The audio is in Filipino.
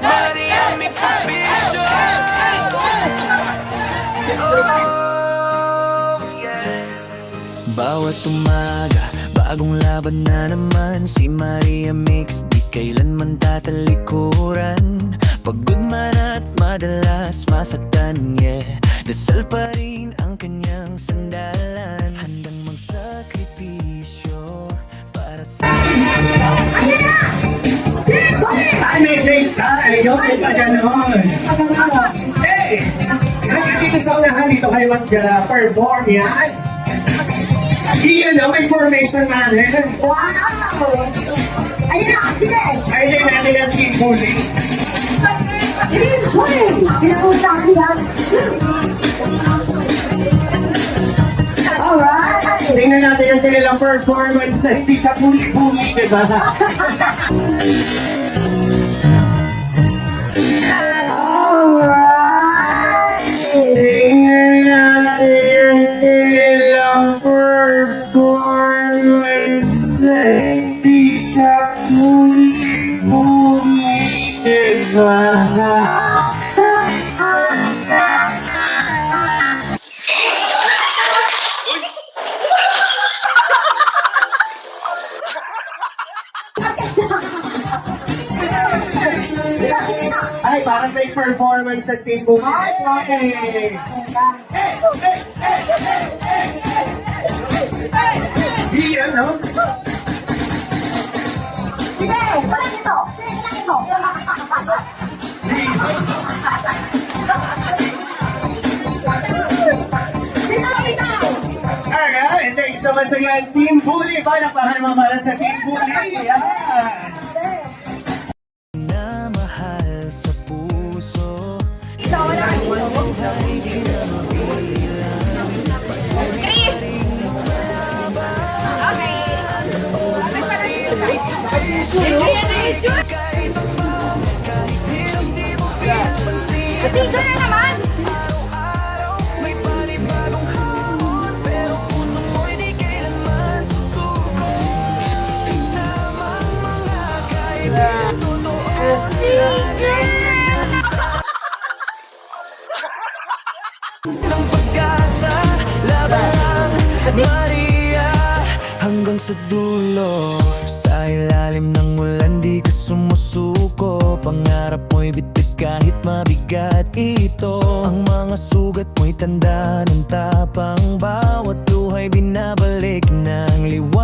Maria Mix Official. Bawat umaga, bagong laban na naman. Si Maria Mix, di kailanman tatalikuran. Pagod man at madalas masaktan, yeah. Dasal pa rin ang kanyang sandalan. Handang magsakripisyo para sa... Ay, may ayun, may pagano'n. Hey! Dito sa unahan, dito kayo mag-perform yan. Iyan na, may formation natin. Wow! Ayun na, sige! Ayun natin ang team bully. Team Bully! Pinapunta nila. Alright! Tingnan natin yung kanilang performance na hindi sa bully-bully, diba? Alright! Tingnan natin yung kanilang performance na hindi sa bully-bully, diba? Ay, parang may performance sa team mo. Okay. Iyan, no? Sige! Wala dito! Sige, wala dito! Dito, dito! Alright, thanks so much again, Team Bully. Palakpakan naman para sa Team Bully. Yan. na mahal sa puso. Ikaw, wala ka dito. Chris! Okay. Kahit pa, kahit hindi mo pinapansin. Dito na naman! Araw-araw, may panibagong hamon. Pero puso mo'y di kailanman susuko. Kasama ang mga kaibigan, totoo ng pag-asa. Laban lang, Maria, hanggang sa dulo. Sa ilalim ng ulan, di ka sumusuko. Pangarap mo'y bitbit kahit mabigat ito. Ang mga sugat mo'y tanda ng tapang. Bawat luhay binabalik ng liwanag.